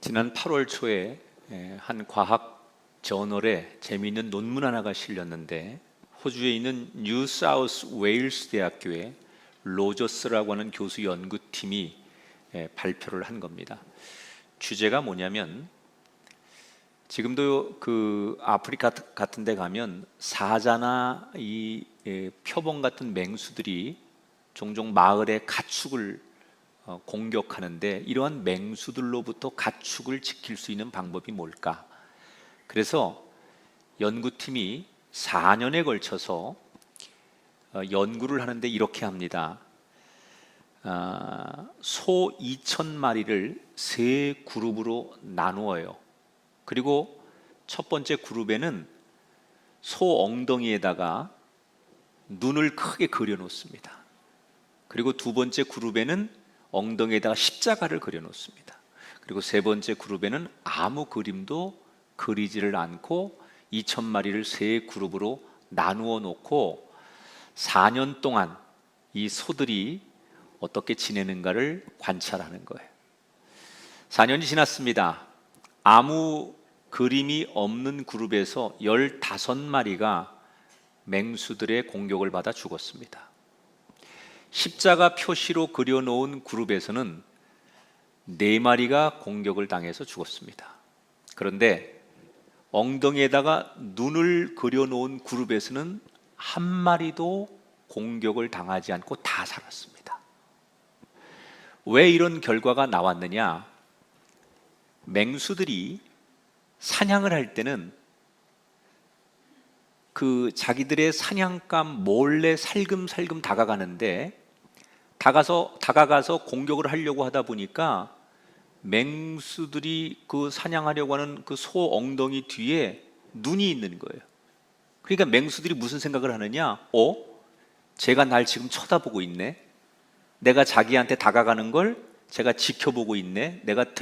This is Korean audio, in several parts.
지난 8월 초에 한 과학 저널에 재미있는 논문 하나가 실렸는데, 호주에 있는 뉴 사우스 웨일스 대학교의 로저스라고 하는 교수 연구팀이 발표를 한 겁니다. 주제가 뭐냐면, 지금도 그 아프리카 같은 데 가면 사자나 이 표범 같은 맹수들이 종종 마을의 가축을 공격하는데, 이러한 맹수들로부터 가축을 지킬 수 있는 방법이 뭘까? 그래서 연구팀이 4년에 걸쳐서 연구를 하는데 이렇게 합니다. 소 2,000마리를 세 그룹으로 나누어요. 그리고 첫 번째 그룹에는 소 엉덩이에다가 눈을 크게 그려 놓습니다. 그리고 두 번째 그룹에는 엉덩이에다가 십자가를 그려 놓습니다. 그리고 세 번째 그룹에는 아무 그림도 그리지를 않고 2,000마리를 세 그룹으로 나누어 놓고 4년 동안 이 소들이 어떻게 지내는가를 관찰하는 거예요. 4년이 지났습니다. 아무 그림이 없는 그룹에서 15마리가 맹수들의 공격을 받아 죽었습니다. 십자가 표시로 그려놓은 그룹에서는 4마리가 공격을 당해서 죽었습니다. 그런데 엉덩이에다가 눈을 그려놓은 그룹에서는 한 마리도 공격을 당하지 않고 다 살았습니다. 왜 이런 결과가 나왔느냐? 맹수들이 사냥을 할 때는 그 자기들의 사냥감 몰래 살금살금 다가가는데, 다가가서 공격을 하려고 하다 보니까 맹수들이 그 사냥하려고 하는 그 소 엉덩이 뒤에 눈이 있는 거예요. 그러니까 맹수들이 무슨 생각을 하느냐? 제가 날 지금 쳐다보고 있네. 내가 자기한테 다가가는 걸 제가 지켜보고 있네. 내가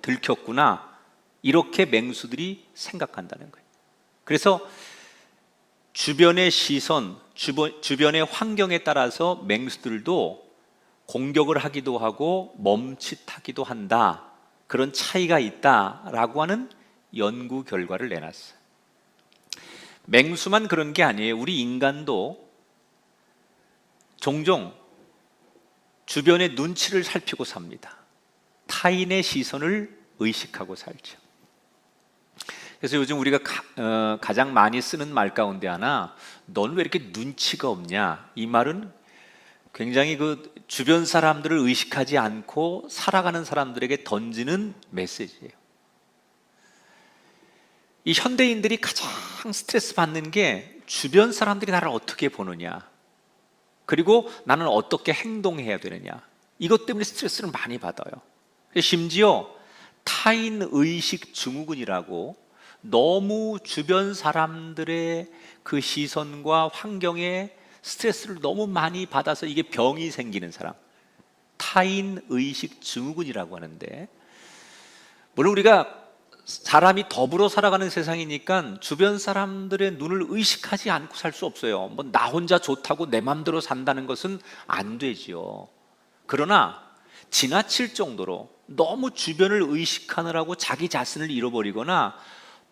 들켰구나. 이렇게 맹수들이 생각한다는 거예요. 그래서 주변의 시선, 주변의 환경에 따라서 맹수들도 공격을 하기도 하고 멈칫하기도 한다. 그런 차이가 있다라고 하는 연구 결과를 내놨어요. 맹수만 그런 게 아니에요. 우리 인간도 종종 주변의 눈치를 살피고 삽니다. 타인의 시선을 의식하고 살죠. 그래서 요즘 우리가 가장 많이 쓰는 말 가운데 하나, 넌 왜 이렇게 눈치가 없냐? 이 말은 굉장히 그 주변 사람들을 의식하지 않고 살아가는 사람들에게 던지는 메시지예요. 이 현대인들이 가장 스트레스 받는 게 주변 사람들이 나를 어떻게 보느냐, 그리고 나는 어떻게 행동해야 되느냐, 이것 때문에 스트레스를 많이 받아요. 심지어 타인의식 증후군이라고, 너무 주변 사람들의 그 시선과 환경에 스트레스를 너무 많이 받아서 이게 병이 생기는 사람, 타인의식 증후군이라고 하는데, 물론 우리가 사람이 더불어 살아가는 세상이니까 주변 사람들의 눈을 의식하지 않고 살 수 없어요. 뭐 나 혼자 좋다고 내 맘대로 산다는 것은 안 되지요. 그러나 지나칠 정도로 너무 주변을 의식하느라고 자기 자신을 잃어버리거나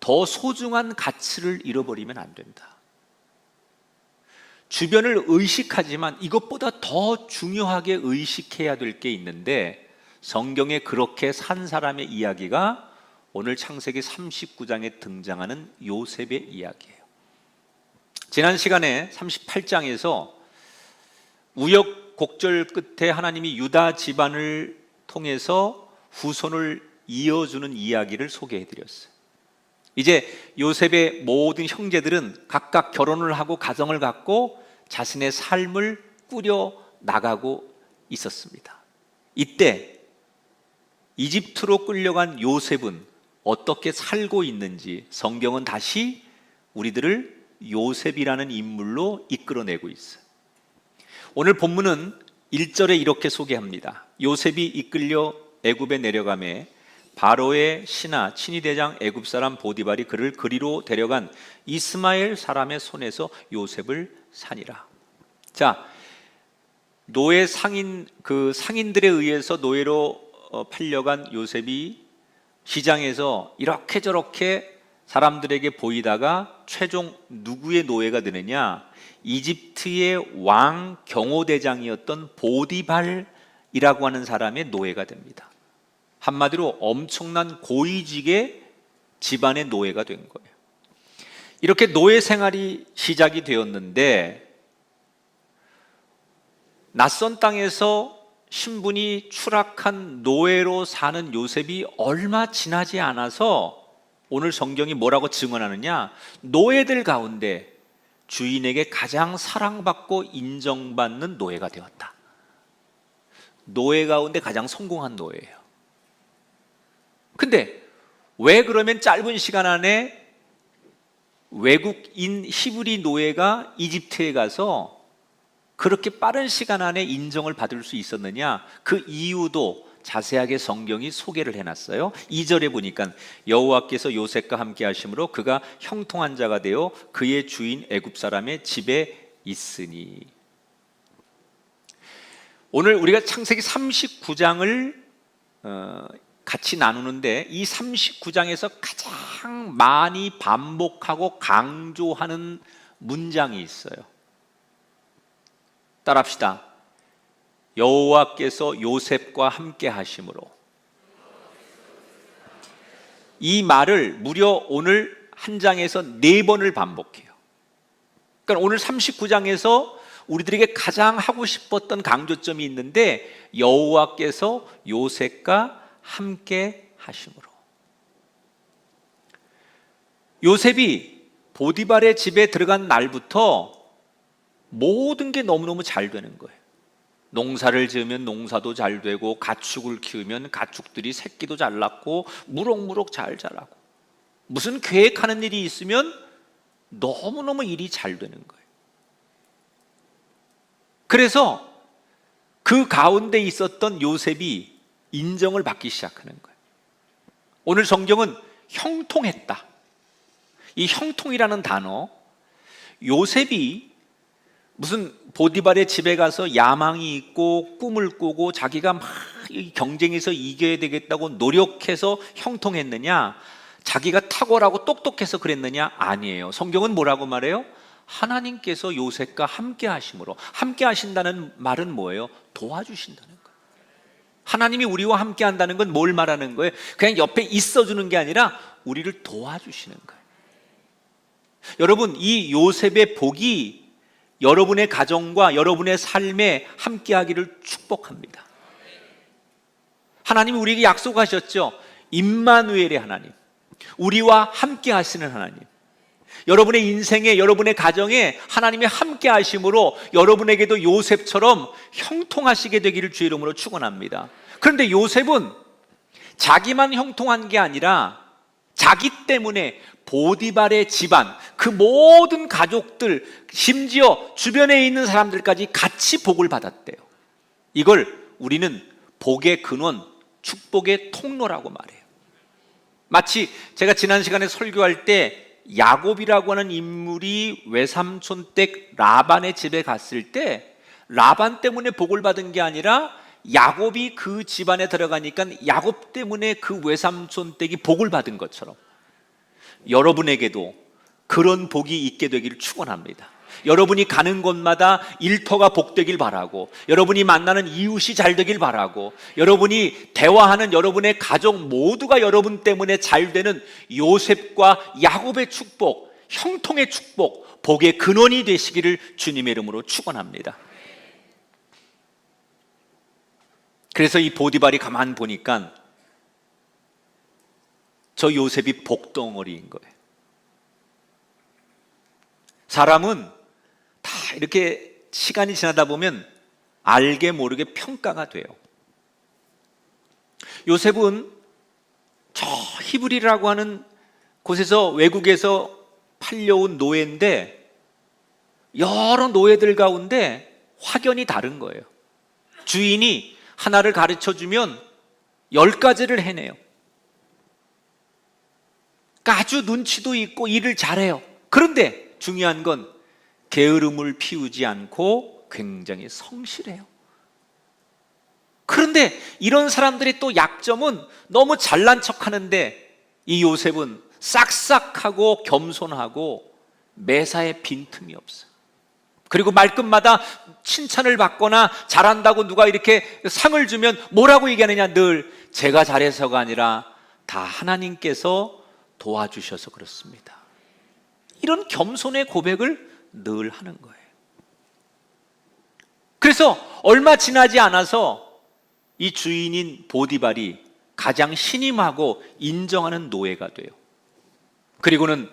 더 소중한 가치를 잃어버리면 안 된다. 주변을 의식하지만 이것보다 더 중요하게 의식해야 될 게 있는데, 성경에 그렇게 산 사람의 이야기가 오늘 창세기 39장에 등장하는 요셉의 이야기예요. 지난 시간에 38장에서 우여곡절 끝에 하나님이 유다 집안을 통해서 후손을 이어주는 이야기를 소개해드렸어요. 이제 요셉의 모든 형제들은 각각 결혼을 하고 가정을 갖고 자신의 삶을 꾸려 나가고 있었습니다. 이때 이집트로 끌려간 요셉은 어떻게 살고 있는지 성경은 다시 우리들을 요셉이라는 인물로 이끌어내고 있어요. 오늘 본문은 1절에 이렇게 소개합니다. 요셉이 이끌려 애굽에 내려가매 바로의 신하 친위대장 애굽 사람 보디발이 그를 그리로 데려간 이스마엘 사람의 손에서 요셉을 사니라. 자, 상인들에 의해서 노예로 팔려간 요셉이 시장에서 이렇게 저렇게 사람들에게 보이다가 최종 누구의 노예가 되느냐? 이집트의 왕 경호대장이었던 보디발이라고 하는 사람의 노예가 됩니다. 한마디로 엄청난 고위직의 집안의 노예가 된 거예요. 이렇게 노예 생활이 시작이 되었는데, 낯선 땅에서 신분이 추락한 노예로 사는 요셉이 얼마 지나지 않아서 오늘 성경이 뭐라고 증언하느냐? 노예들 가운데 주인에게 가장 사랑받고 인정받는 노예가 되었다. 노예 가운데 가장 성공한 노예예요. 근데 왜 그러면 짧은 시간 안에 외국인 히브리 노예가 이집트에 가서 그렇게 빠른 시간 안에 인정을 받을 수 있었느냐? 그 이유도 자세하게 성경이 소개를 해놨어요. 2절에 보니까 여호와께서 요셉과 함께 하심으로 그가 형통한 자가 되어 그의 주인 애굽 사람의 집에 있으니. 오늘 우리가 창세기 39장을 같이 나누는데, 이 39장에서 가장 많이 반복하고 강조하는 문장이 있어요. 따라합시다. 여호와께서 요셉과 함께 하심으로. 이 말을 무려 오늘 한 장에서 4번을 반복해요. 그러니까 오늘 39장에서 우리들에게 가장 하고 싶었던 강조점이 있는데, 여호와께서 요셉과 함께 하심으로. 요셉이 보디발의 집에 들어간 날부터 모든 게 너무너무 잘 되는 거예요. 농사를 지으면 농사도 잘 되고, 가축을 키우면 가축들이 새끼도 잘 낳고, 무럭무럭 잘 자라고, 무슨 계획하는 일이 있으면 너무너무 일이 잘 되는 거예요. 그래서 그 가운데 있었던 요셉이 인정을 받기 시작하는 거예요. 오늘 성경은 형통했다. 이 형통이라는 단어, 요셉이 무슨 보디발의 집에 가서 야망이 있고 꿈을 꾸고 자기가 막 경쟁에서 이겨야 되겠다고 노력해서 형통했느냐? 자기가 탁월하고 똑똑해서 그랬느냐? 아니에요. 성경은 뭐라고 말해요? 하나님께서 요셉과 함께 하심으로. 함께 하신다는 말은 뭐예요? 도와주신다는 거예요. 하나님이 우리와 함께 한다는 건 뭘 말하는 거예요? 그냥 옆에 있어주는 게 아니라 우리를 도와주시는 거예요. 여러분, 이 요셉의 복이 여러분의 가정과 여러분의 삶에 함께하기를 축복합니다. 하나님이 우리에게 약속하셨죠. 임마누엘의 하나님, 우리와 함께 하시는 하나님. 여러분의 인생에, 여러분의 가정에 하나님이 함께 하심으로 여러분에게도 요셉처럼 형통하시게 되기를 주의 이름으로 축원합니다. 그런데 요셉은 자기만 형통한 게 아니라 자기 때문에 보디발의 집안, 그 모든 가족들, 심지어 주변에 있는 사람들까지 같이 복을 받았대요. 이걸 우리는 복의 근원, 축복의 통로라고 말해요. 마치 제가 지난 시간에 설교할 때 야곱이라고 하는 인물이 외삼촌 댁 라반의 집에 갔을 때 라반 때문에 복을 받은 게 아니라 야곱이 그 집안에 들어가니까 야곱 때문에 그 외삼촌 댁이 복을 받은 것처럼 여러분에게도 그런 복이 있게 되기를 축원합니다. 여러분이 가는 곳마다 일터가 복되길 바라고, 여러분이 만나는 이웃이 잘 되길 바라고, 여러분이 대화하는 여러분의 가족 모두가 여러분 때문에 잘 되는 요셉과 야곱의 축복, 형통의 축복, 복의 근원이 되시기를 주님의 이름으로 축원합니다. 그래서 이 보디발이 가만 보니까 저 요셉이 복덩어리인 거예요. 사람은 다 이렇게 시간이 지나다 보면 알게 모르게 평가가 돼요. 요셉은 저 히브리라고 하는 곳에서, 외국에서 팔려온 노예인데 여러 노예들 가운데 확연히 다른 거예요. 주인이 하나를 가르쳐주면 10가지를 해내요. 아주 눈치도 있고 일을 잘해요. 그런데 중요한 건 게으름을 피우지 않고 굉장히 성실해요. 그런데 이런 사람들의 또 약점은 너무 잘난 척하는데 이 요셉은 싹싹하고 겸손하고 매사에 빈틈이 없어요. 그리고 말끝마다 칭찬을 받거나 잘한다고 누가 이렇게 상을 주면 뭐라고 얘기하느냐, 늘 제가 잘해서가 아니라 다 하나님께서 도와주셔서 그렇습니다. 이런 겸손의 고백을 늘 하는 거예요. 그래서 얼마 지나지 않아서 이 주인인 보디발이 가장 신임하고 인정하는 노예가 돼요. 그리고는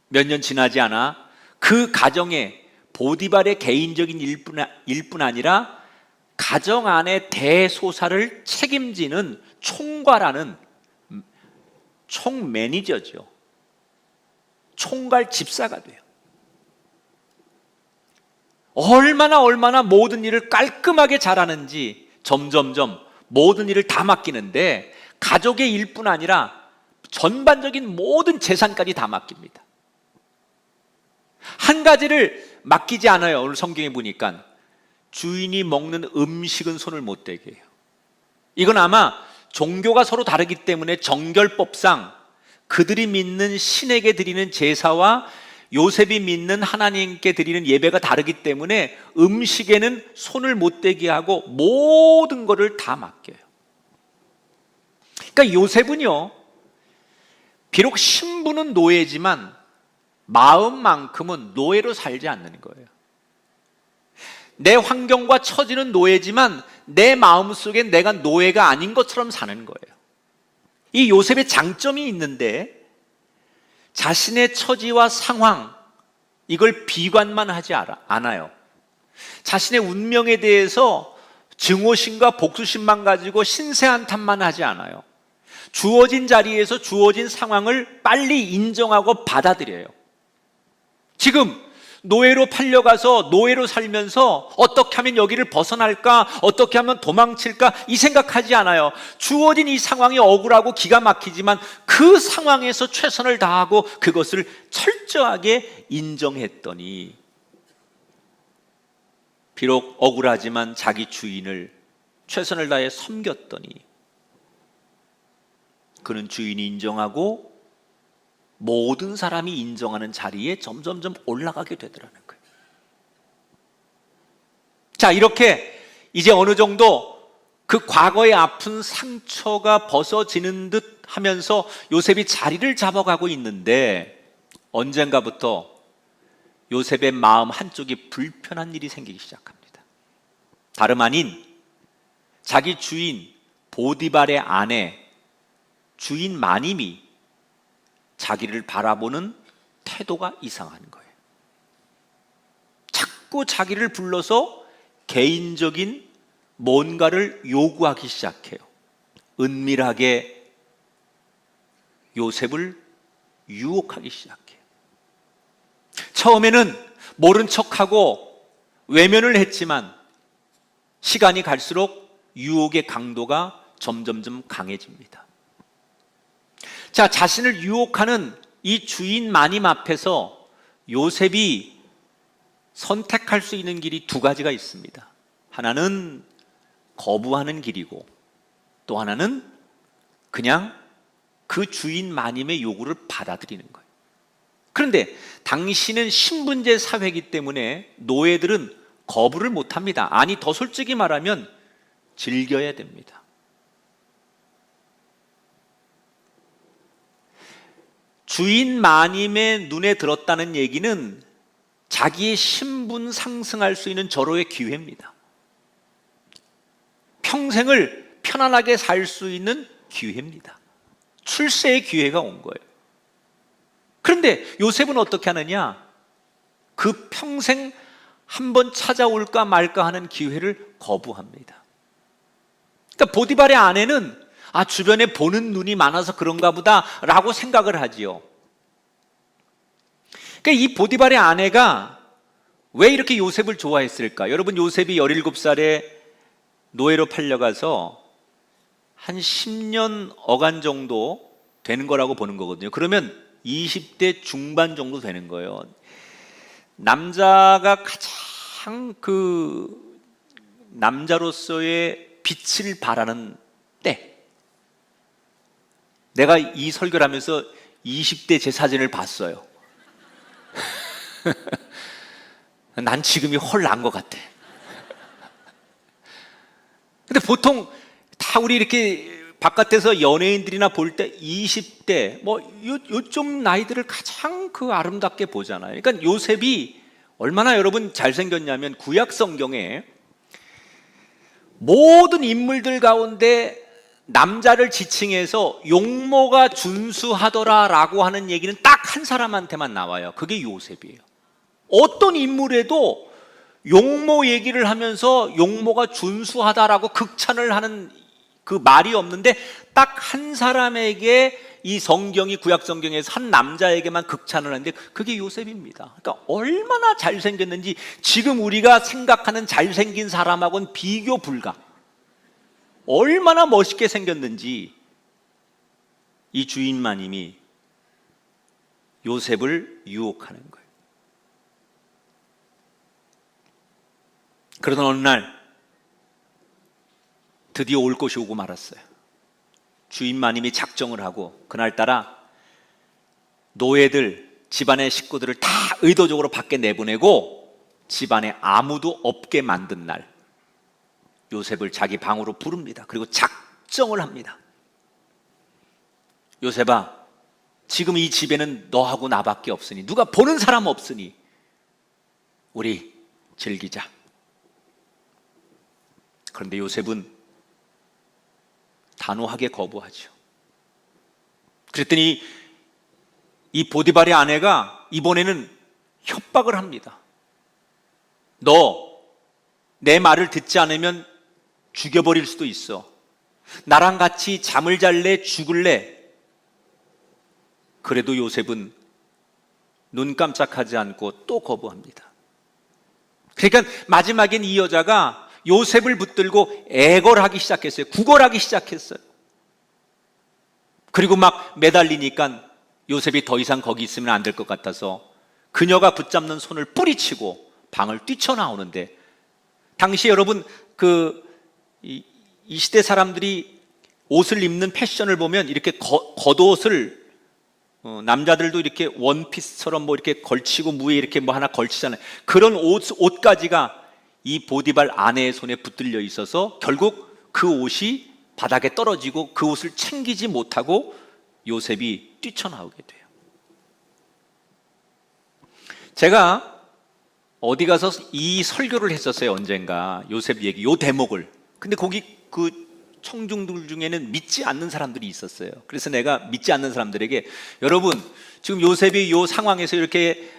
몇 년 지나지 않아 그 가정에 보디발의 개인적인 일뿐 아니라 가정 안의 대소사를 책임지는 총괄하는 총 매니저죠. 총괄 집사가 돼요. 얼마나 모든 일을 깔끔하게 잘하는지 점점점 모든 일을 다 맡기는데 가족의 일뿐 아니라 전반적인 모든 재산까지 다 맡깁니다. 한 가지를 맡기지 않아요. 오늘 성경에 보니까 주인이 먹는 음식은 손을 못 대게 해요. 이건 아마 종교가 서로 다르기 때문에 정결법상 그들이 믿는 신에게 드리는 제사와 요셉이 믿는 하나님께 드리는 예배가 다르기 때문에 음식에는 손을 못 대게 하고 모든 것을 다 맡겨요. 그러니까 요셉은요, 비록 신분은 노예지만 마음만큼은 노예로 살지 않는 거예요. 내 환경과 처지는 노예지만 내 마음속엔 내가 노예가 아닌 것처럼 사는 거예요. 이 요셉의 장점이 있는데 자신의 처지와 상황, 이걸 비관만 하지 않아요. 자신의 운명에 대해서 증오심과 복수심만 가지고 신세한탄만 하지 않아요. 주어진 자리에서 주어진 상황을 빨리 인정하고 받아들여요. 지금 노예로 팔려가서 노예로 살면서 어떻게 하면 여기를 벗어날까, 어떻게 하면 도망칠까 이 생각하지 않아요. 주어진 이 상황이 억울하고 기가 막히지만 그 상황에서 최선을 다하고 그것을 철저하게 인정했더니 비록 억울하지만 자기 주인을 최선을 다해 섬겼더니 그는 주인이 인정하고 모든 사람이 인정하는 자리에 점점점 올라가게 되더라는 거예요. 자, 이렇게 이제 어느 정도 그 과거의 아픈 상처가 벗어지는 듯 하면서 요셉이 자리를 잡아가고 있는데 언젠가부터 요셉의 마음 한쪽이 불편한 일이 생기기 시작합니다. 다름 아닌 자기 주인 보디발의 아내 주인 마님이 자기를 바라보는 태도가 이상한 거예요. 자꾸 자기를 불러서 개인적인 뭔가를 요구하기 시작해요. 은밀하게 요셉을 유혹하기 시작해요. 처음에는 모른 척하고 외면을 했지만 시간이 갈수록 유혹의 강도가 점점점 강해집니다. 자, 자신을 유혹하는 이 주인 마님 앞에서 요셉이 선택할 수 있는 길이 두 가지가 있습니다. 하나는 거부하는 길이고 또 하나는 그냥 그 주인 마님의 요구를 받아들이는 거예요. 그런데 당신은 신분제 사회이기 때문에 노예들은 거부를 못합니다. 아니, 더 솔직히 말하면 즐겨야 됩니다. 주인 마님의 눈에 들었다는 얘기는 자기의 신분 상승할 수 있는 절호의 기회입니다. 평생을 편안하게 살 수 있는 기회입니다. 출세의 기회가 온 거예요. 그런데 요셉은 어떻게 하느냐? 그 평생 한번 찾아올까 말까 하는 기회를 거부합니다. 그러니까 보디발의 아내는 주변에 보는 눈이 많아서 그런가 보다 라고 생각을 하지요. 그러니까 이 보디발의 아내가 왜 이렇게 요셉을 좋아했을까? 여러분, 요셉이 17살에 노예로 팔려가서 한 10년 어간 정도 되는 거라고 보는 거거든요. 그러면 20대 중반 정도 되는 거예요. 남자가 가장 남자로서의 빛을 발하는 때. 내가 이 설교를 하면서 20대 제 사진을 봤어요. 난 지금이 헐 난 것 같아. 근데 보통 다 우리 이렇게 바깥에서 연예인들이나 볼 때 20대 뭐 요쯤 나이들을 가장 그 아름답게 보잖아요. 그러니까 요셉이 얼마나 여러분 잘생겼냐면 구약 성경에 모든 인물들 가운데 남자를 지칭해서 용모가 준수하더라라고 하는 얘기는 딱 한 사람한테만 나와요. 그게 요셉이에요. 어떤 인물에도 용모 얘기를 하면서 용모가 준수하다라고 극찬을 하는 그 말이 없는데 딱 한 사람에게 이 성경이 구약 성경에서 한 남자에게만 극찬을 하는데 그게 요셉입니다. 그러니까 얼마나 잘생겼는지 지금 우리가 생각하는 잘생긴 사람하고는 비교 불가. 얼마나 멋있게 생겼는지 이 주인마님이 요셉을 유혹하는 거예요. 그러던 어느 날 드디어 올 것이 오고 말았어요. 주인마님이 작정을 하고 그날따라 노예들, 집안의 식구들을 다 의도적으로 밖에 내보내고 집안에 아무도 없게 만든 날 요셉을 자기 방으로 부릅니다. 그리고 작정을 합니다. 요셉아, 지금 이 집에는 너하고 나밖에 없으니 누가 보는 사람 없으니 우리 즐기자. 그런데 요셉은 단호하게 거부하죠. 그랬더니 이 보디발의 아내가 이번에는 협박을 합니다. 너 내 말을 듣지 않으면 죽여버릴 수도 있어. 나랑 같이 잠을 잘래? 죽을래? 그래도 요셉은 눈 깜짝하지 않고 또 거부합니다. 그러니까 마지막엔 이 여자가 요셉을 붙들고 애걸하기 시작했어요. 구걸하기 시작했어요. 그리고 막 매달리니까 요셉이 더 이상 거기 있으면 안 될 것 같아서 그녀가 붙잡는 손을 뿌리치고 방을 뛰쳐나오는데, 당시 여러분 이 시대 사람들이 옷을 입는 패션을 보면 이렇게 겉옷을 남자들도 이렇게 원피스처럼 뭐 이렇게 걸치고 무에 이렇게 뭐 하나 걸치잖아요. 그런 옷가지가 이 보디발 아내의 손에 붙들려 있어서 결국 그 옷이 바닥에 떨어지고 그 옷을 챙기지 못하고 요셉이 뛰쳐나오게 돼요. 제가 어디 가서 이 설교를 했었어요. 언젠가 요셉 얘기, 요 대목을. 근데 거기 그 청중들 중에는 믿지 않는 사람들이 있었어요. 그래서 내가 믿지 않는 사람들에게, 여러분 지금 요셉이 요 상황에서 이렇게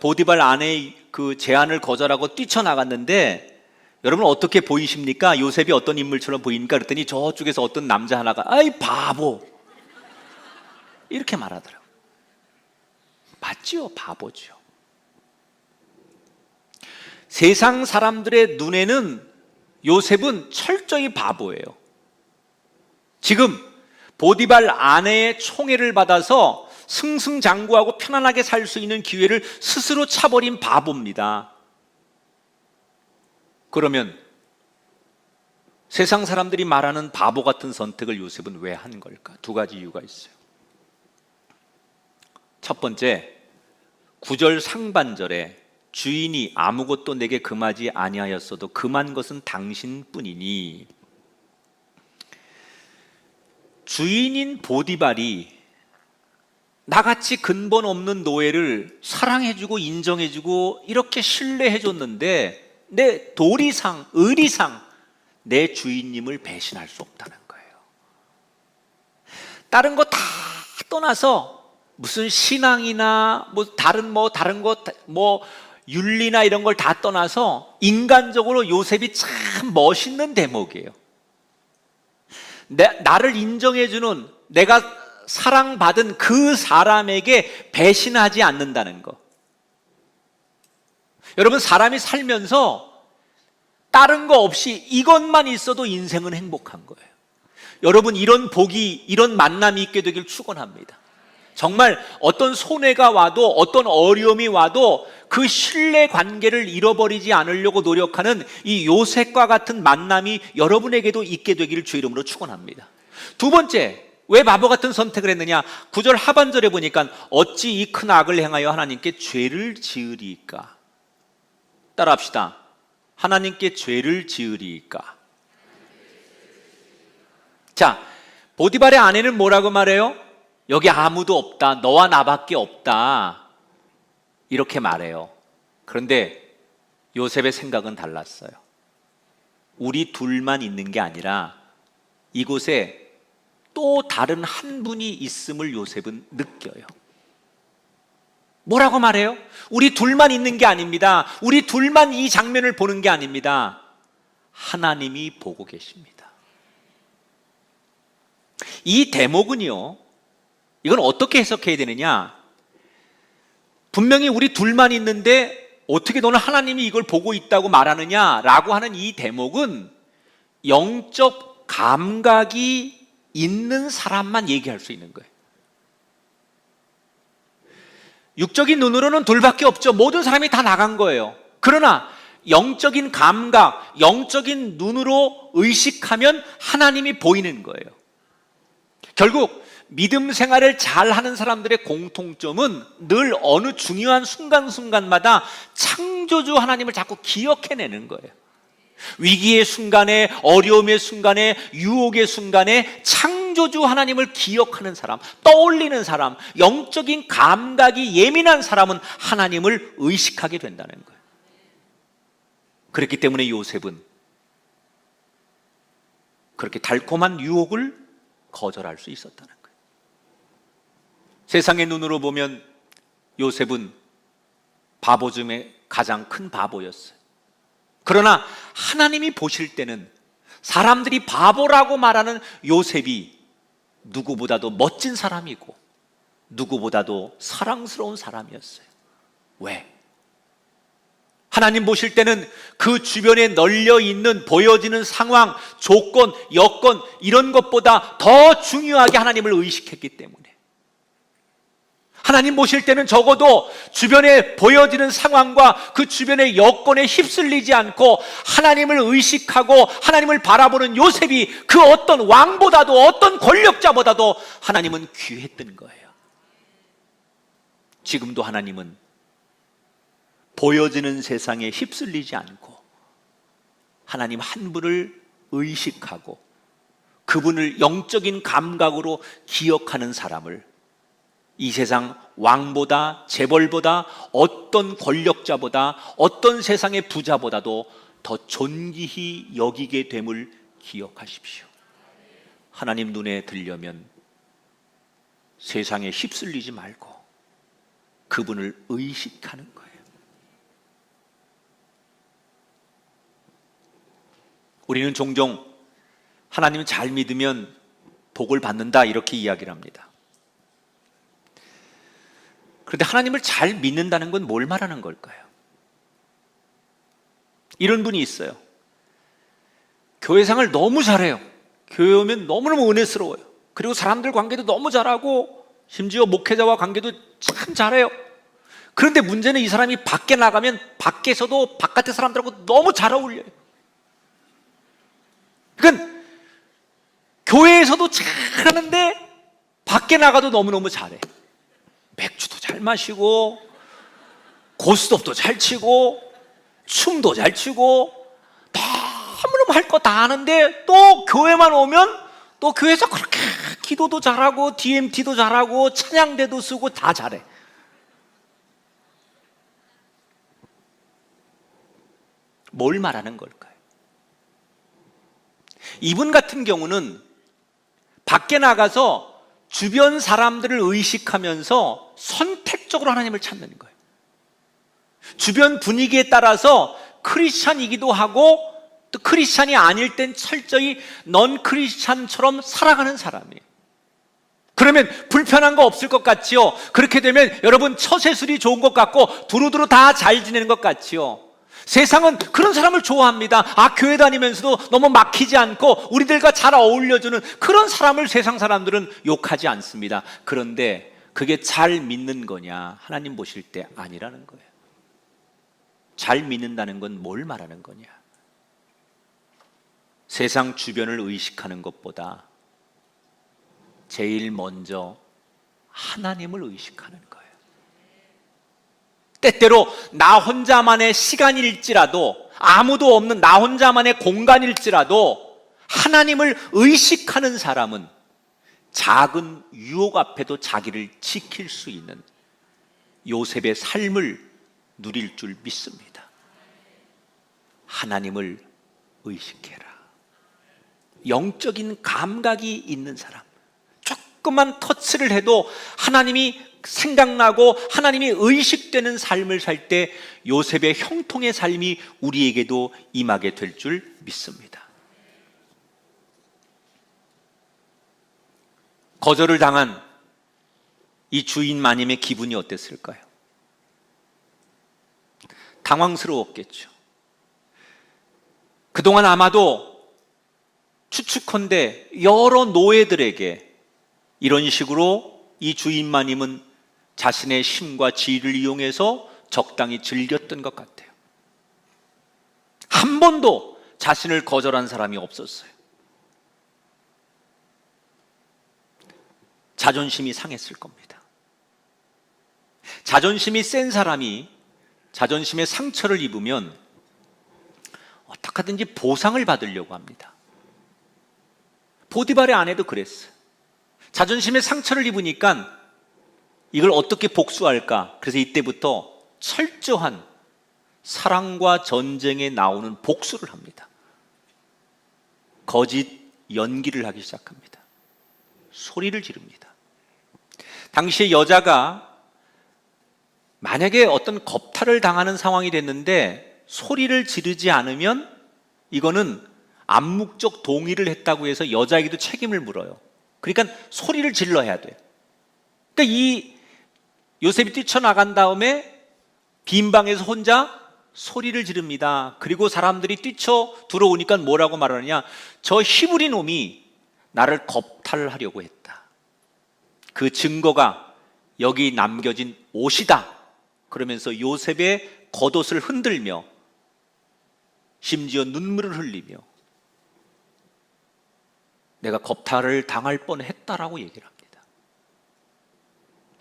보디발 아내의 그 제안을 거절하고 뛰쳐나갔는데 여러분 어떻게 보이십니까? 요셉이 어떤 인물처럼 보입니까? 그랬더니 저쪽에서 어떤 남자 하나가 아이 바보 이렇게 말하더라고요. 맞죠? 바보죠. 세상 사람들의 눈에는 요셉은 철저히 바보예요. 지금 보디발 아내의 총애를 받아서 승승장구하고 편안하게 살 수 있는 기회를 스스로 차버린 바보입니다. 그러면 세상 사람들이 말하는 바보 같은 선택을 요셉은 왜 한 걸까? 두 가지 이유가 있어요. 첫 번째, 9절 상반절에 주인이 아무것도 내게 금하지 아니하였어도 금한 것은 당신뿐이니, 주인인 보디발이 나같이 근본 없는 노예를 사랑해주고 인정해주고 이렇게 신뢰해줬는데 내 도리상, 의리상 내 주인님을 배신할 수 없다는 거예요. 다른 거 다 떠나서 무슨 신앙이나 다른 거 윤리나 이런 걸 다 떠나서 인간적으로 요셉이 참 멋있는 대목이에요. 나를 인정해주는, 내가 사랑받은 그 사람에게 배신하지 않는다는 거. 여러분, 사람이 살면서 다른 거 없이 이것만 있어도 인생은 행복한 거예요. 여러분, 이런 복이, 이런 만남이 있게 되길 축원합니다. 정말 어떤 손해가 와도 어떤 어려움이 와도 그 신뢰 관계를 잃어버리지 않으려고 노력하는 이 요셉과 같은 만남이 여러분에게도 있게 되기를 주의 이름으로 축원합니다. 두 번째, 왜 바보 같은 선택을 했느냐? 9절 하반절에 보니까 어찌 이 큰 악을 행하여 하나님께 죄를 지으리이까? 따라합시다. 하나님께 죄를 지으리이까? 자, 보디발의 아내는 뭐라고 말해요? 여기 아무도 없다. 너와 나밖에 없다. 이렇게 말해요. 그런데 요셉의 생각은 달랐어요. 우리 둘만 있는 게 아니라 이곳에 또 다른 한 분이 있음을 요셉은 느껴요. 뭐라고 말해요? 우리 둘만 있는 게 아닙니다. 우리 둘만 이 장면을 보는 게 아닙니다. 하나님이 보고 계십니다. 이 대목은요, 이건 어떻게 해석해야 되느냐? 분명히 우리 둘만 있는데 어떻게 너는 하나님이 이걸 보고 있다고 말하느냐라고 하는 이 대목은 영적 감각이 있는 사람만 얘기할 수 있는 거예요. 육적인 눈으로는 둘밖에 없죠. 모든 사람이 다 나간 거예요. 그러나 영적인 감각, 영적인 눈으로 의식하면 하나님이 보이는 거예요. 결국 믿음 생활을 잘하는 사람들의 공통점은 늘 어느 중요한 순간순간마다 창조주 하나님을 자꾸 기억해내는 거예요. 위기의 순간에, 어려움의 순간에, 유혹의 순간에 창조주 하나님을 기억하는 사람, 떠올리는 사람, 영적인 감각이 예민한 사람은 하나님을 의식하게 된다는 거예요. 그렇기 때문에 요셉은 그렇게 달콤한 유혹을 거절할 수 있었다는 거예요. 세상의 눈으로 보면 요셉은 바보 중에 가장 큰 바보였어요. 그러나 하나님이 보실 때는 사람들이 바보라고 말하는 요셉이 누구보다도 멋진 사람이고 누구보다도 사랑스러운 사람이었어요. 왜? 하나님 보실 때는 그 주변에 널려 있는 보여지는 상황, 조건, 여건 이런 것보다 더 중요하게 하나님을 의식했기 때문에 하나님 보실 때는 적어도 주변에 보여지는 상황과 그 주변의 여건에 휩쓸리지 않고 하나님을 의식하고 하나님을 바라보는 요셉이 그 어떤 왕보다도 어떤 권력자보다도 하나님은 귀했던 거예요. 지금도 하나님은 보여지는 세상에 휩쓸리지 않고 하나님 한 분을 의식하고 그분을 영적인 감각으로 기억하는 사람을 이 세상 왕보다 재벌보다 어떤 권력자보다 어떤 세상의 부자보다도 더 존귀히 여기게 됨을 기억하십시오. 하나님 눈에 들려면 세상에 휩쓸리지 말고 그분을 의식하는 거예요. 우리는 종종 하나님을 잘 믿으면 복을 받는다 이렇게 이야기를 합니다. 그런데 하나님을 잘 믿는다는 건 뭘 말하는 걸까요? 이런 분이 있어요. 교회생활 너무 잘해요. 교회 오면 너무너무 은혜스러워요. 그리고 사람들 관계도 너무 잘하고 심지어 목회자와 관계도 참 잘해요. 그런데 문제는 이 사람이 밖에 나가면 밖에서도 바깥의 사람들하고 너무 잘 어울려요. 그러니까 교회에서도 잘하는데 밖에 나가도 너무너무 잘해. 맥주도 잘 마시고 고스톱도 잘 치고 춤도 잘 추고 너무너무 할 거 다 하는데 또 교회만 오면 또 교회에서 그렇게 기도도 잘하고 DMT도 잘하고 찬양대도 쓰고 다 잘해. 뭘 말하는 걸까요? 이분 같은 경우는 밖에 나가서 주변 사람들을 의식하면서 선택적으로 하나님을 찾는 거예요. 주변 분위기에 따라서 크리스찬이기도 하고 또 크리스찬이 아닐 땐 철저히 넌 크리스찬처럼 살아가는 사람이에요. 그러면 불편한 거 없을 것 같지요? 그렇게 되면 여러분 처세술이 좋은 것 같고 두루두루 다 잘 지내는 것 같지요? 세상은 그런 사람을 좋아합니다. 교회 다니면서도 너무 막히지 않고 우리들과 잘 어울려주는 그런 사람을 세상 사람들은 욕하지 않습니다. 그런데 그게 잘 믿는 거냐? 하나님 보실 때 아니라는 거예요. 잘 믿는다는 건 뭘 말하는 거냐? 세상 주변을 의식하는 것보다 제일 먼저 하나님을 의식하는 거예요. 때때로 나 혼자만의 시간일지라도, 아무도 없는 나 혼자만의 공간일지라도 하나님을 의식하는 사람은 작은 유혹 앞에도 자기를 지킬 수 있는 요셉의 삶을 누릴 줄 믿습니다. 하나님을 의식해라. 영적인 감각이 있는 사람, 조금만 터치를 해도 하나님이 생각나고 하나님이 의식되는 삶을 살 때 요셉의 형통의 삶이 우리에게도 임하게 될 줄 믿습니다. 거절을 당한 이 주인 마님의 기분이 어땠을까요? 당황스러웠겠죠. 그동안 아마도 추측컨대 여러 노예들에게 이런 식으로 이 주인 마님은 자신의 힘과 지위를 이용해서 적당히 즐겼던 것 같아요. 한 번도 자신을 거절한 사람이 없었어요. 자존심이 상했을 겁니다. 자존심이 센 사람이 자존심의 상처를 입으면 어떻게든지 보상을 받으려고 합니다. 보디발의 아내도 그랬어요. 자존심의 상처를 입으니까 이걸 어떻게 복수할까? 그래서 이때부터 철저한 사랑과 전쟁에 나오는 복수를 합니다. 거짓 연기를 하기 시작합니다. 소리를 지릅니다. 당시에 여자가 만약에 어떤 겁탈을 당하는 상황이 됐는데 소리를 지르지 않으면 이거는 암묵적 동의를 했다고 해서 여자에게도 책임을 물어요. 그러니까 소리를 질러야 돼요. 그러니까 이 요셉이 뛰쳐나간 다음에 빈 방에서 혼자 소리를 지릅니다. 그리고 사람들이 뛰쳐 들어오니까 뭐라고 말하느냐? 저 히브리 놈이 나를 겁탈하려고 했다. 그 증거가 여기 남겨진 옷이다. 그러면서 요셉의 겉옷을 흔들며 심지어 눈물을 흘리며 내가 겁탈을 당할 뻔했다라고 얘기를 합니다.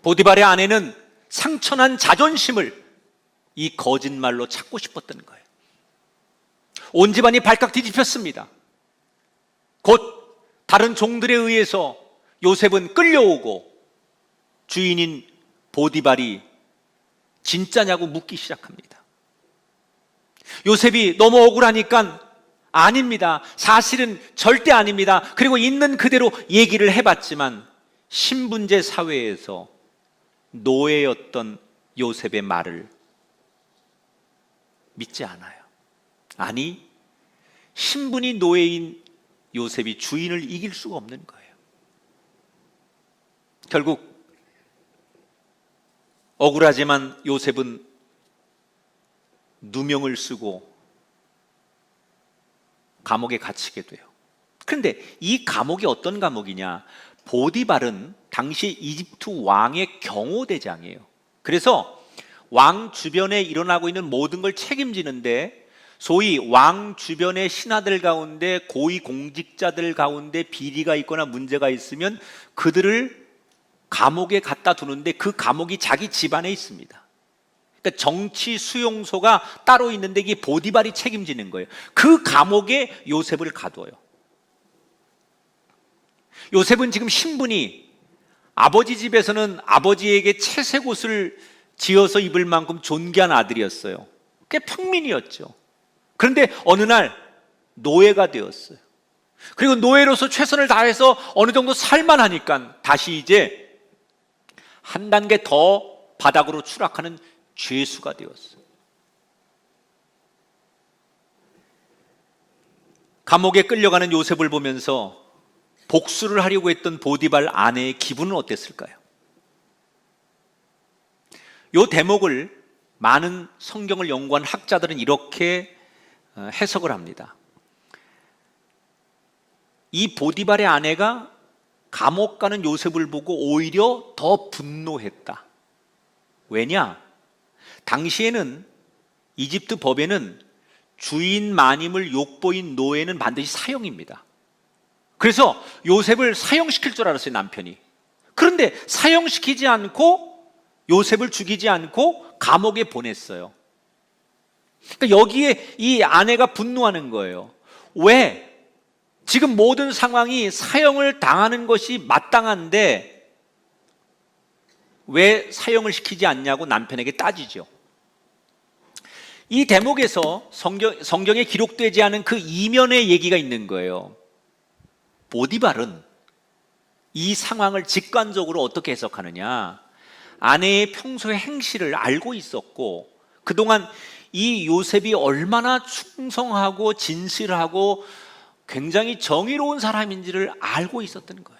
보디발의 아내는 상처난 자존심을 이 거짓말로 찾고 싶었던 거예요. 온 집안이 발칵 뒤집혔습니다. 곧 다른 종들에 의해서 요셉은 끌려오고 주인인 보디발이 진짜냐고 묻기 시작합니다. 요셉이 너무 억울하니까 아닙니다. 사실은 절대 아닙니다. 그리고 있는 그대로 얘기를 해봤지만 신분제 사회에서 노예였던 요셉의 말을 믿지 않아요. 아니, 신분이 노예인 요셉이 주인을 이길 수가 없는 거예요. 결국 억울하지만 요셉은 누명을 쓰고 감옥에 갇히게 돼요. 그런데 이 감옥이 어떤 감옥이냐? 보디발은 당시 이집트 왕의 경호대장이에요. 그래서 왕 주변에 일어나고 있는 모든 걸 책임지는데 소위 왕 주변의 신하들 가운데 고위 공직자들 가운데 비리가 있거나 문제가 있으면 그들을 감옥에 갖다 두는데 그 감옥이 자기 집안에 있습니다. 그러니까 정치 수용소가 따로 있는데 이게 보디발이 책임지는 거예요. 그 감옥에 요셉을 가둬요. 요셉은 지금 신분이 아버지 집에서는 아버지에게 채색 옷을 지어서 입을 만큼 존귀한 아들이었어요. 꽤 평민이었죠. 그런데 어느 날 노예가 되었어요. 그리고 노예로서 최선을 다해서 어느 정도 살만하니까 다시 이제 한 단계 더 바닥으로 추락하는 죄수가 되었어요. 감옥에 끌려가는 요셉을 보면서 복수를 하려고 했던 보디발 아내의 기분은 어땠을까요? 이 대목을 많은 성경을 연구한 학자들은 이렇게 해석을 합니다. 이 보디발의 아내가 감옥 가는 요셉을 보고 오히려 더 분노했다. 왜냐? 당시에는 이집트 법에는 주인 마님을 욕보인 노예는 반드시 사형입니다. 그래서 요셉을 사형시킬 줄 알았어요, 남편이. 그런데 사형시키지 않고 요셉을 죽이지 않고 감옥에 보냈어요. 그러니까 여기에 이 아내가 분노하는 거예요. 왜? 지금 모든 상황이 사형을 당하는 것이 마땅한데 왜 사형을 시키지 않냐고 남편에게 따지죠. 이 대목에서 성경에 기록되지 않은 그 이면의 얘기가 있는 거예요. 보디발은 이 상황을 직관적으로 어떻게 해석하느냐? 아내의 평소의 행실을 알고 있었고 그동안 이 요셉이 얼마나 충성하고 진실하고 굉장히 정의로운 사람인지를 알고 있었던 거예요.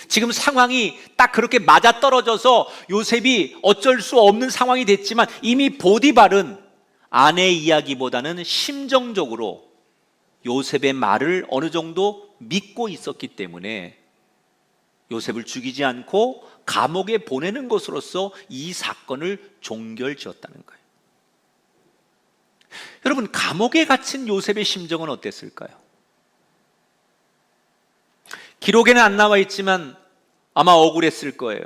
지금 상황이 딱 그렇게 맞아떨어져서 요셉이 어쩔 수 없는 상황이 됐지만 이미 보디발은 아내의 이야기보다는 심정적으로 요셉의 말을 어느 정도 믿고 있었기 때문에 요셉을 죽이지 않고 감옥에 보내는 것으로서 이 사건을 종결지었다는 거예요. 여러분, 감옥에 갇힌 요셉의 심정은 어땠을까요? 기록에는 안 나와 있지만 아마 억울했을 거예요.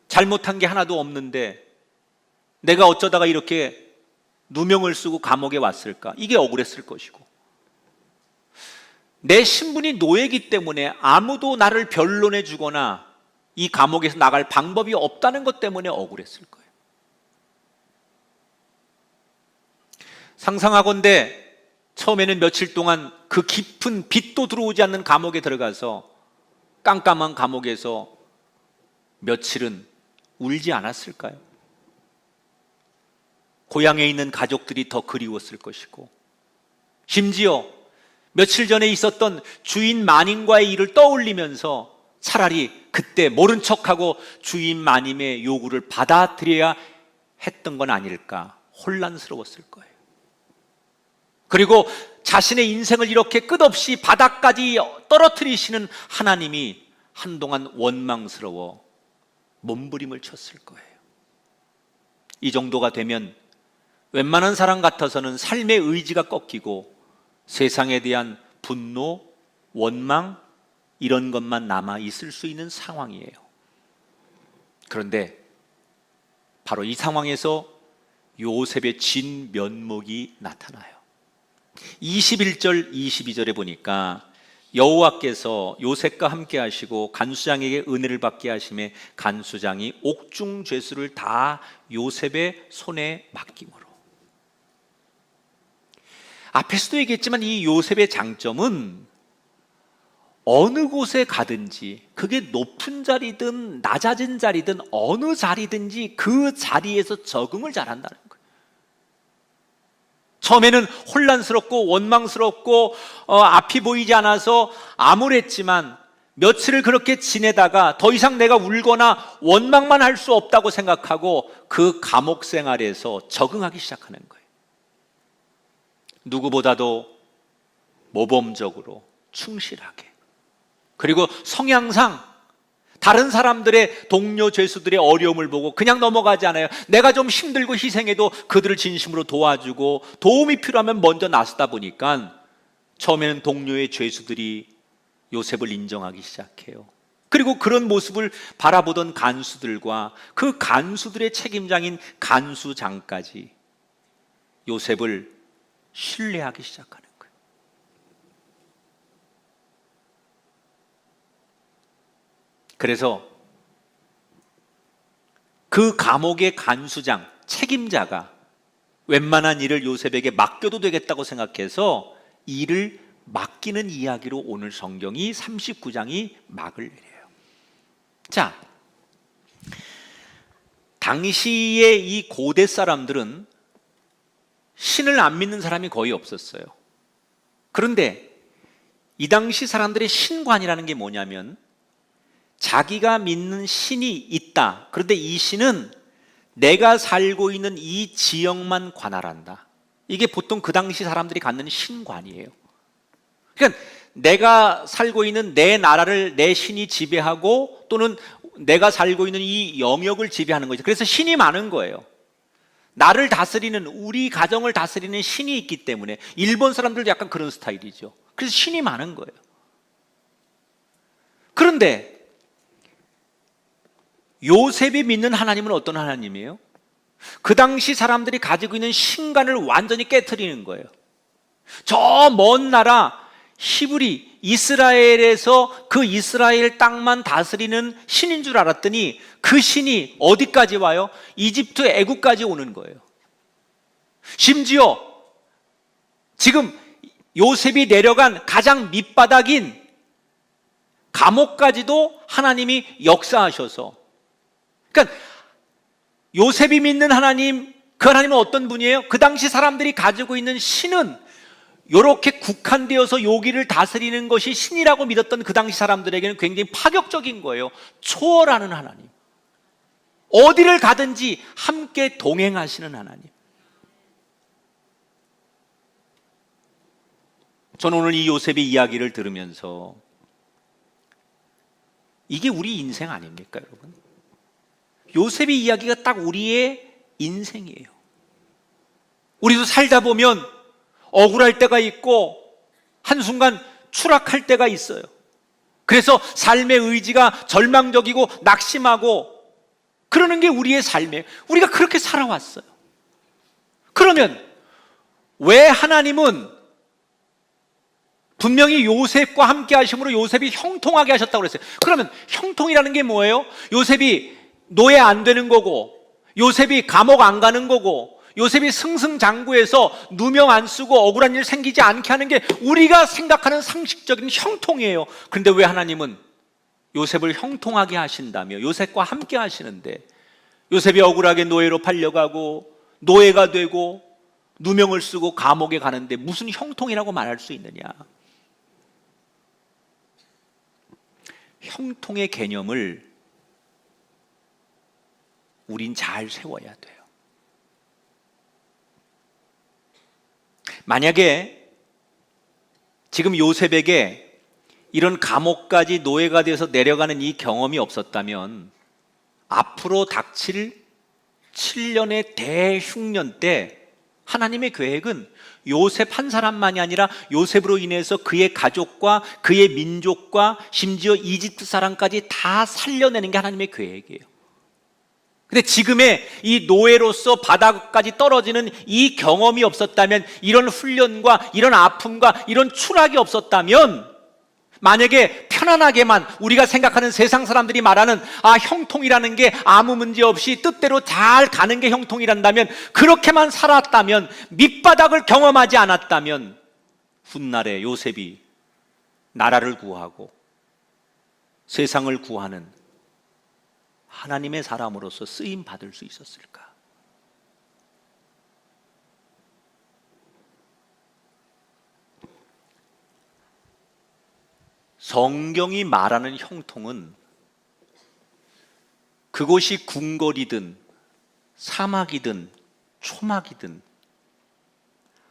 잘못한 게 하나도 없는데 내가 어쩌다가 이렇게 누명을 쓰고 감옥에 왔을까? 이게 억울했을 것이고 내 신분이 노예이기 때문에 아무도 나를 변론해 주거나 이 감옥에서 나갈 방법이 없다는 것 때문에 억울했을 거예요. 상상하건대 처음에는 며칠 동안 그 깊은 빛도 들어오지 않는 감옥에 들어가서 깜깜한 감옥에서 며칠은 울지 않았을까요? 고향에 있는 가족들이 더 그리웠을 것이고 심지어 며칠 전에 있었던 주인 마님과의 일을 떠올리면서 차라리 그때 모른 척하고 주인 마님의 요구를 받아들여야 했던 건 아닐까 혼란스러웠을 거예요. 그리고 자신의 인생을 이렇게 끝없이 바닥까지 떨어뜨리시는 하나님이 한동안 원망스러워 몸부림을 쳤을 거예요. 이 정도가 되면 웬만한 사람 같아서는 삶의 의지가 꺾이고 세상에 대한 분노, 원망 이런 것만 남아 있을 수 있는 상황이에요. 그런데 바로 이 상황에서 요셉의 진면목이 나타나요. 21절, 22절에 보니까 여호와께서 요셉과 함께 하시고 간수장에게 은혜를 받게 하심에 간수장이 옥중 죄수를 다 요셉의 손에 맡김으로. 앞에서도 얘기했지만 이 요셉의 장점은 어느 곳에 가든지 그게 높은 자리든 낮아진 자리든 어느 자리든지 그 자리에서 적응을 잘한다는 거예요. 처음에는 혼란스럽고 원망스럽고 앞이 보이지 않아서 암울했지만 며칠을 그렇게 지내다가 더 이상 내가 울거나 원망만 할 수 없다고 생각하고 그 감옥 생활에서 적응하기 시작하는 거예요. 누구보다도 모범적으로 충실하게, 그리고 성향상 다른 사람들의 동료 죄수들의 어려움을 보고 그냥 넘어가지 않아요. 내가 좀 힘들고 희생해도 그들을 진심으로 도와주고 도움이 필요하면 먼저 나서다 보니까 처음에는 동료의 죄수들이 요셉을 인정하기 시작해요. 그리고 그런 모습을 바라보던 간수들과 그 간수들의 책임장인 간수장까지 요셉을 신뢰하기 시작하는 거예요. 그래서 그 감옥의 간수장, 책임자가 웬만한 일을 요셉에게 맡겨도 되겠다고 생각해서 일을 맡기는 이야기로 오늘 성경이 39장이 막을 내려요. 자, 당시의 이 고대 사람들은 신을 안 믿는 사람이 거의 없었어요. 그런데 이 당시 사람들의 신관이라는 게 뭐냐면 자기가 믿는 신이 있다. 그런데 이 신은 내가 살고 있는 이 지역만 관할한다. 이게 보통 그 당시 사람들이 갖는 신관이에요. 그러니까 내가 살고 있는 내 나라를 내 신이 지배하고 또는 내가 살고 있는 이 영역을 지배하는 거죠. 그래서 신이 많은 거예요. 나를 다스리는, 우리 가정을 다스리는 신이 있기 때문에. 일본 사람들도 약간 그런 스타일이죠. 그래서 신이 많은 거예요. 그런데 요셉이 믿는 하나님은 어떤 하나님이에요? 그 당시 사람들이 가지고 있는 신관을 완전히 깨트리는 거예요. 저 먼 나라 히브리 이스라엘에서 그 이스라엘 땅만 다스리는 신인 줄 알았더니 그 신이 어디까지 와요? 이집트, 애국까지 오는 거예요. 심지어 지금 요셉이 내려간 가장 밑바닥인 감옥까지도 하나님이 역사하셔서, 그러니까 요셉이 믿는 하나님, 그 하나님은 어떤 분이에요? 그 당시 사람들이 가지고 있는 신은 이렇게 국한되어서 여기를 다스리는 것이 신이라고 믿었던 그 당시 사람들에게는 굉장히 파격적인 거예요. 초월하는 하나님, 어디를 가든지 함께 동행하시는 하나님. 저는 오늘 이 요셉의 이야기를 들으면서 이게 우리 인생 아닙니까, 여러분? 요셉의 이야기가 딱 우리의 인생이에요. 우리도 살다 보면 억울할 때가 있고 한순간 추락할 때가 있어요. 그래서 삶의 의지가 절망적이고 낙심하고 그러는 게 우리의 삶이에요. 우리가 그렇게 살아왔어요. 그러면 왜 하나님은 분명히 요셉과 함께 하심으로 요셉이 형통하게 하셨다고 그랬어요? 그러면 형통이라는 게 뭐예요? 요셉이 노예 안 되는 거고, 요셉이 감옥 안 가는 거고, 요셉이 승승장구해서 누명 안 쓰고 억울한 일 생기지 않게 하는 게 우리가 생각하는 상식적인 형통이에요. 그런데 왜 하나님은 요셉을 형통하게 하신다며 요셉과 함께 하시는데, 요셉이 억울하게 노예로 팔려가고 노예가 되고 누명을 쓰고 감옥에 가는데 무슨 형통이라고 말할 수 있느냐? 형통의 개념을 우린 잘 세워야 돼요. 만약에 지금 요셉에게 이런 감옥까지 노예가 돼서 내려가는 이 경험이 없었다면 앞으로 닥칠 7년의 대흉년 때 하나님의 계획은 요셉 한 사람만이 아니라 요셉으로 인해서 그의 가족과 그의 민족과 심지어 이집트 사람까지 다 살려내는 게 하나님의 계획이에요. 근데 지금의 이 노예로서 바닥까지 떨어지는 이 경험이 없었다면, 이런 훈련과 이런 아픔과 이런 추락이 없었다면, 만약에 편안하게만 우리가 생각하는 세상 사람들이 말하는 형통이라는 게 아무 문제 없이 뜻대로 잘 가는 게 형통이란다면, 그렇게만 살았다면, 밑바닥을 경험하지 않았다면 훗날에 요셉이 나라를 구하고 세상을 구하는 하나님의 사람으로서 쓰임 받을 수 있었을까? 성경이 말하는 형통은 그곳이 궁궐이든 사막이든 초막이든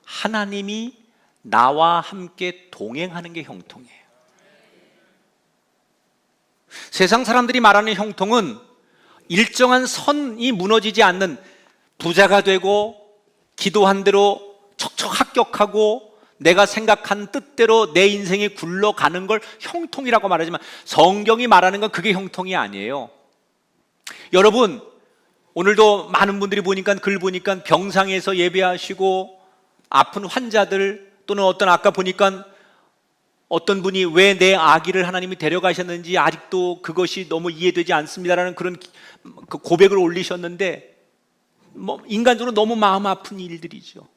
하나님이 나와 함께 동행하는 게 형통이에요. 세상 사람들이 말하는 형통은 일정한 선이 무너지지 않는, 부자가 되고 기도한 대로 척척 합격하고 내가 생각한 뜻대로 내 인생이 굴러가는 걸 형통이라고 말하지만, 성경이 말하는 건 그게 형통이 아니에요. 여러분, 오늘도 많은 분들이 보니까, 글 보니까 병상에서 예배하시고 아픈 환자들, 또는 어떤 아까 보니까 어떤 분이 왜 내 아기를 하나님이 데려가셨는지 아직도 그것이 너무 이해되지 않습니다라는 그런 고백을 올리셨는데, 인간적으로 너무 마음 아픈 일들이죠.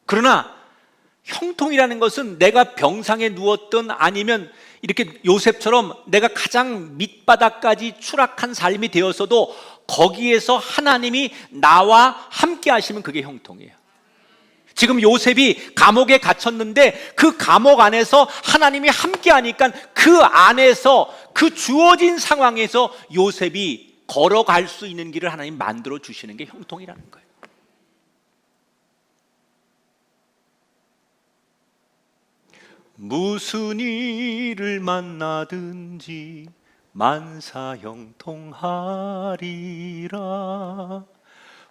그러나 형통이라는 것은 내가 병상에 누웠던, 아니면 이렇게 요셉처럼 내가 가장 밑바닥까지 추락한 삶이 되었어도 거기에서 하나님이 나와 함께 하시면 그게 형통이에요. 지금 요셉이 감옥에 갇혔는데 그 감옥 안에서 하나님이 함께 하니까 그 안에서, 그 주어진 상황에서 요셉이 걸어갈 수 있는 길을 하나님 만들어 주시는 게 형통이라는 거예요. 무슨 일을 만나든지 만사형통하리라.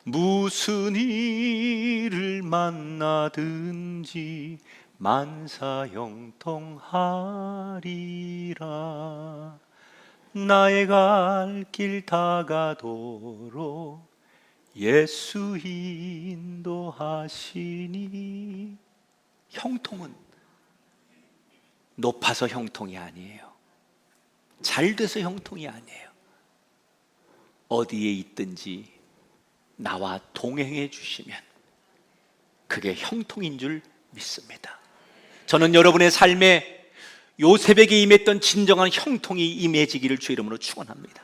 무슨 일을 만나든지 만사형통하리라. 나의 갈 길 다가도록 예수 인도하시니. 형통은 높아서 형통이 아니에요. 잘 돼서 형통이 아니에요. 어디에 있든지 나와 동행해 주시면 그게 형통인 줄 믿습니다. 저는 여러분의 삶에 요셉에게 임했던 진정한 형통이 임해지기를 주 이름으로 축원합니다.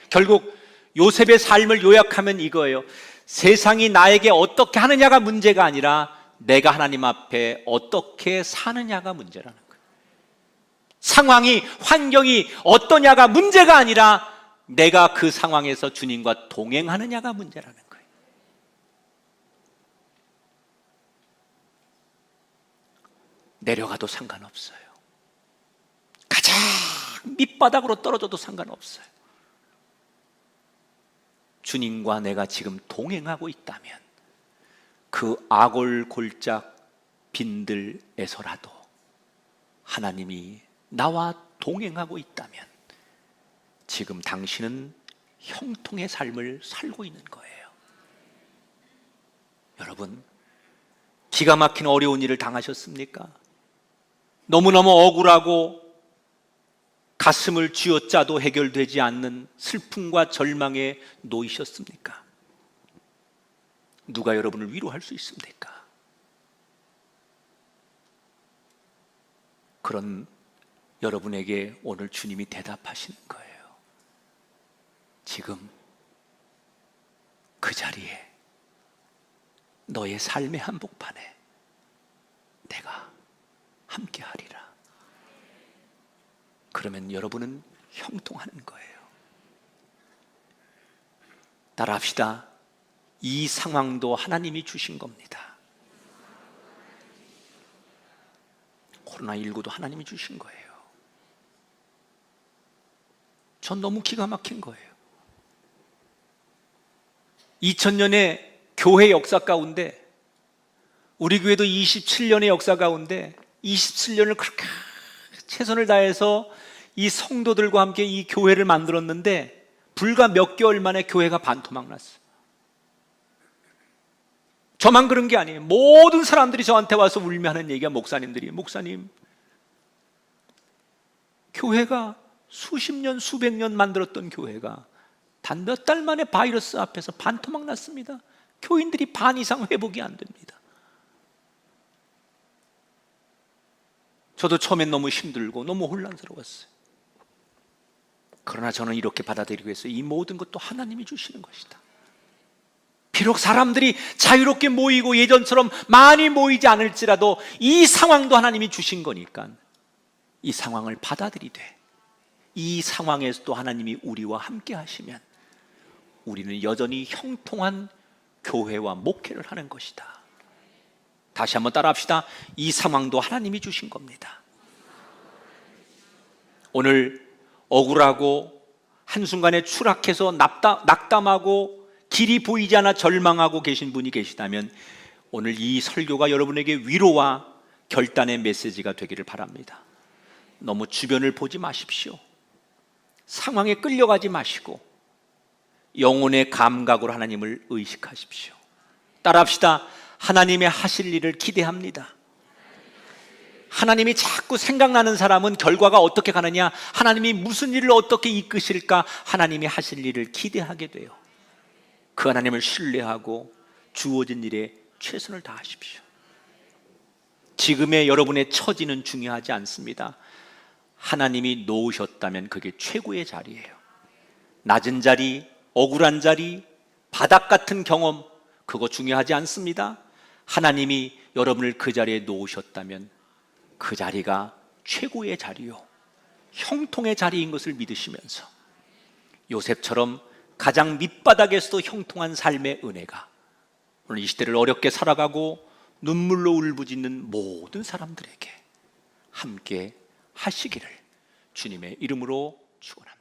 결국 요셉의 삶을 요약하면 이거예요. 세상이 나에게 어떻게 하느냐가 문제가 아니라 내가 하나님 앞에 어떻게 사느냐가 문제라는 거예요. 상황이, 환경이 어떠냐가 문제가 아니라 내가 그 상황에서 주님과 동행하느냐가 문제라는 거예요. 내려가도 상관없어요. 가장 밑바닥으로 떨어져도 상관없어요. 주님과 내가 지금 동행하고 있다면 그 아골골짝 빈들에서라도 하나님이 나와 동행하고 있다면 지금 당신은 형통의 삶을 살고 있는 거예요. 여러분, 기가 막힌 어려운 일을 당하셨습니까? 너무너무 억울하고 가슴을 쥐어짜도 해결되지 않는 슬픔과 절망에 놓이셨습니까? 누가 여러분을 위로할 수 있습니까? 그런 여러분에게 오늘 주님이 대답하시는 거예요. 지금 그 자리에 너의 삶의 한복판에 내가 함께하리라. 그러면 여러분은 형통하는 거예요. 따라합시다. 이 상황도 하나님이 주신 겁니다. 코로나19도 하나님이 주신 거예요. 전 너무 기가 막힌 거예요. 2000년의 교회 역사 가운데, 우리 교회도 27년의 역사 가운데 27년을 그렇게 최선을 다해서 이 성도들과 함께 이 교회를 만들었는데 불과 몇 개월 만에 교회가 반토막 났어요. 저만 그런 게 아니에요. 모든 사람들이 저한테 와서 울며 하는 얘기가, 목사님, 교회가 수십 년, 수백 년 만들었던 교회가 단 몇 달 만에 바이러스 앞에서 반토막 났습니다. 교인들이 반 이상 회복이 안 됩니다. 저도 처음엔 너무 힘들고 너무 혼란스러웠어요. 그러나 저는 이렇게 받아들이고 있어요. 이 모든 것도 하나님이 주시는 것이다. 비록 사람들이 자유롭게 모이고 예전처럼 많이 모이지 않을지라도 이 상황도 하나님이 주신 거니까 이 상황을 받아들이되, 이 상황에서도 하나님이 우리와 함께 하시면 우리는 여전히 형통한 교회와 목회를 하는 것이다. 다시 한번 따라합시다. 이 상황도 하나님이 주신 겁니다. 오늘 억울하고 한순간에 추락해서 낙담하고 길이 보이지 않아 절망하고 계신 분이 계시다면 오늘 이 설교가 여러분에게 위로와 결단의 메시지가 되기를 바랍니다. 너무 주변을 보지 마십시오. 상황에 끌려가지 마시고 영혼의 감각으로 하나님을 의식하십시오. 따라합시다. 하나님의 하실 일을 기대합니다. 하나님이 자꾸 생각나는 사람은 결과가 어떻게 가느냐, 하나님이 무슨 일을 어떻게 이끄실까, 하나님이 하실 일을 기대하게 돼요. 그 하나님을 신뢰하고 주어진 일에 최선을 다하십시오. 지금의 여러분의 처지는 중요하지 않습니다. 하나님이 놓으셨다면 그게 최고의 자리예요. 낮은 자리, 억울한 자리, 바닥 같은 경험, 그거 중요하지 않습니다. 하나님이 여러분을 그 자리에 놓으셨다면 그 자리가 최고의 자리요, 형통의 자리인 것을 믿으시면서 요셉처럼 가장 밑바닥에서도 형통한 삶의 은혜가 오늘 이 시대를 어렵게 살아가고 눈물로 울부짖는 모든 사람들에게 함께 하시기를 주님의 이름으로 축원합니다.